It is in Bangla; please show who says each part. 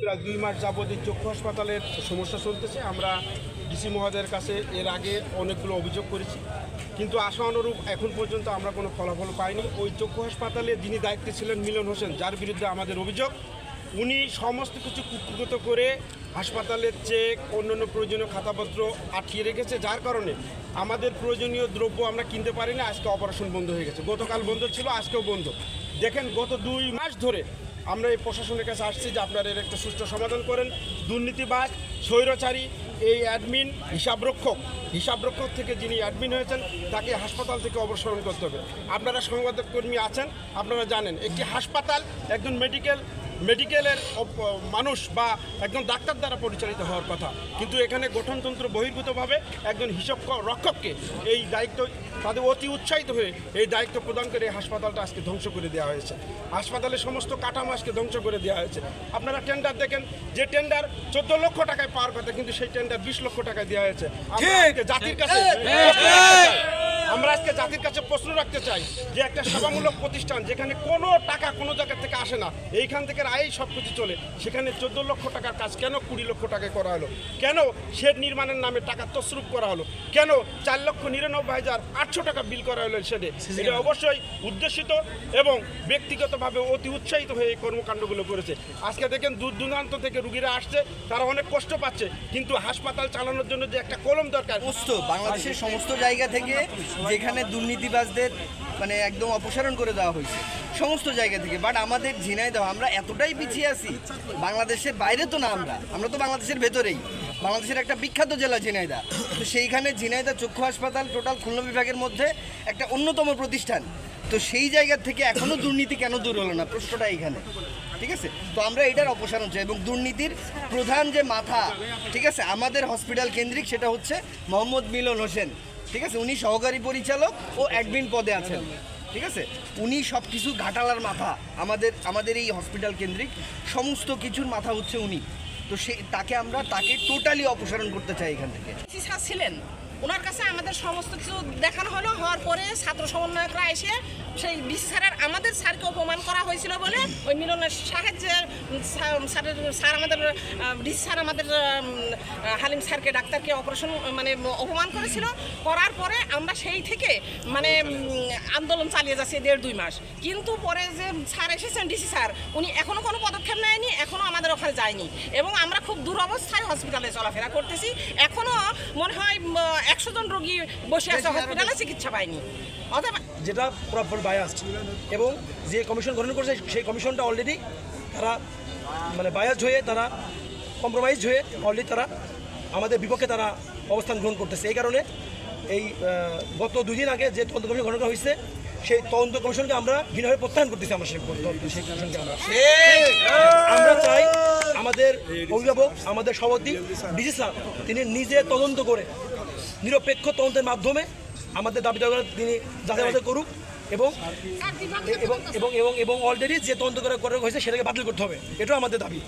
Speaker 1: প্রায় 2 মাস যাবত এই চক্ষু হাসপাতালের সমস্যা চলতেছে। আমরা ডিসি মহোদয়ের কাছে এর আগে অনেকগুলো অভিযোগ করেছি, কিন্তু আশানুরূপ এখন পর্যন্ত আমরা কোনো ফলাফল পাইনি। ওই চক্ষু হাসপাতালে যিনি দায়িত্বে ছিলেন মিলন হোসেন, যার বিরুদ্ধে আমাদের অভিযোগ, উনি সমস্ত কিছু কুক্ষিগত করে হাসপাতালের চেক অন্যান্য প্রয়োজনীয় খাতাপত্র আটকিয়ে রেখেছে, যার কারণে আমাদের প্রয়োজনীয় দ্রব্য আমরা কিনতে পারি না। আজকে অপারেশন বন্ধ হয়ে গেছে, গতকাল বন্ধ ছিল, আজকেও বন্ধ। দেখেন, গত 2 মাস ধরে আমরা এই প্রশাসনের কাছে আসছি যে আপনারা এর একটা সুষ্ঠু সমাধান করেন। দুর্নীতিবাজ, স্বৈরাচারী এই অ্যাডমিন হিসাবরক্ষক থেকে যিনি অ্যাডমিন হয়েছেন তাকে হাসপাতাল থেকে অপসারণ করতে হবে। আপনারা সংবাদকর্মী আছেন, আপনারা জানেন একটি হাসপাতাল একজন মেডিকেলের মানুষ বা একজন ডাক্তার দ্বারা পরিচালিত হওয়ার কথা, কিন্তু এখানে গঠনতন্ত্র বহির্ভূতভাবে একজন হিসাব রক্ষককে এই দায়িত্ব, তাদের অতি উৎসাহিত হয়ে এই দায়িত্ব প্রদান করে এই হাসপাতালটা আজকে ধ্বংস করে দেওয়া হয়েছে। হাসপাতালের সমস্ত কাঠামো আজকে ধ্বংস করে দেওয়া হয়েছে। আপনারা টেন্ডার দেখেন, যে টেন্ডার 14 লক্ষ টাকায় পাওয়ার কথা, কিন্তু সেই টেন্ডার 20 লক্ষ টাকায় দেওয়া হয়েছে। আমরা আজকে জাতির কাছে প্রশ্ন রাখতে চাই যে একটা সেবামূলক প্রতিষ্ঠান যেখানে কোনো টাকা কোনো জায়গা থেকে আসে না, এইখান থেকে আয় সব কিছু চলে, সেখানে 14 লক্ষ টাকার কাজ কেন 20 লক্ষ টাকায় করা হলো? কেন শেড নির্মাণের নামে টাকা তছরূপ করা হলো? কেন 4,99,800 টাকা বিল করা হলো শেডে? এটা অবশ্যই উদ্দেশিত এবং ব্যক্তিগতভাবে অতি উৎসাহিত হয়ে এই কর্মকাণ্ডগুলো করেছে। আজকে দেখেন দূর দূরান্ত থেকে রুগীরা আসছে, তারা অনেক কষ্ট পাচ্ছে, কিন্তু হাসপাতাল চালানোর জন্য যে একটা কলম দরকার।
Speaker 2: বাংলাদেশের সমস্ত জায়গা থেকে যেখানে দুর্নীতিবাজদের মানে একদম অপসারণ করে দেওয়া হয়েছে সমস্ত জায়গা থেকে, বাট আমাদের ঝিনাইদহ আমরা এতটাই পিছিয়ে আছি, বাংলাদেশের বাইরে তো না, আমরা তো বাংলাদেশের ভেতরেই, বাংলাদেশের একটা বিখ্যাত জেলা ঝিনাইদহ। তো সেইখানে ঝিনাইদহ চক্ষু হাসপাতাল টোটাল খুলনা বিভাগের মধ্যে একটা অন্যতম প্রতিষ্ঠান। তো সেই জায়গা থেকে এখনও দুর্নীতি কেন দূর হলো না, প্রশ্নটা এইখানে। ঠিক আছে, তো আমরা এটার অপসারণ চাই এবং দুর্নীতির প্রধান যে মাথা, ঠিক আছে, আমাদের হসপিটাল কেন্দ্রিক, সেটা হচ্ছে মোহাম্মদ মিলন হোসেন। ঠিক আছে, উনি সহকারী পরিচালক ও অ্যাডমিন পদে আছেন। ঠিক আছে, উনি সব কিছু ঘাটালার মাথা, আমাদের এই হসপিটাল কেন্দ্রিক সমস্ত কিছুর মাথা হচ্ছে উনি। তো আমরা তাকে টোটালি অপসারণ করতে চাই এখান থেকে।
Speaker 3: ছিলেন ওনার কাছে আমাদের সমস্ত কিছু দেখানো হলো, হওয়ার পরে ছাত্র সমন্বয়করা এসে সেই ডিসি স্যারের আমাদের স্যারকে অপমান করা হয়েছিল বলে ওই মিলনের সাহায্যের স্যার আমাদের ডিসি স্যার আমাদের হালিম স্যারকে, ডাক্তারকে অপারেশন মানে অপমান করেছিল। করার পরে আমরা সেই থেকে মানে আন্দোলন চালিয়ে যাচ্ছি 1.5-2 মাস, কিন্তু পরে যে স্যার এসেছেন ডিসি স্যার, উনি এখনও কোনো পদক্ষেপ নেয়নি, এখনও আমাদের ওখানে যায়নি এবং আমরা খুব দুরবস্থায় হসপিটালে চলাফেরা করতেছি। এখনও মনে হয় 100 জন রোগী বসে আছে হসপিটালে, চিকিৎসা পায়নি। অথবা
Speaker 4: যেটা পুরোপুরি বায়াসড, এবং যে কমিশন গঠন করেছে সেই কমিশনটা অলরেডি তারা মানে বায়াসড হয়ে, তারা কম্প্রোমাইজ হয়ে অলরেডি তারা আমাদের বিপক্ষে তারা অবস্থান গ্রহণ করতেছে। এই কারণে এই গত 2 দিন আগে যে তদন্ত কমিশন গঠন করা হয়েছে, সেই তদন্ত কমিশনকে আমরা ঘৃণাভাবে প্রত্যাহার করতেছি। আমরা সেই কমিশনকে আমরা চাই আমাদের অভিভাবক, আমাদের সভাপতি ডিসি স্যার, তিনি নিজে তদন্ত করে নিরপেক্ষ তদন্তের মাধ্যমে আমাদের দাবি দাবি তিনি যাচাই করুক এবং এবং এবং এবং এবং অলরেডি যে তদন্ত করা হয়েছে সেটাকে বাতিল করতে হবে, এটাও আমাদের দাবি।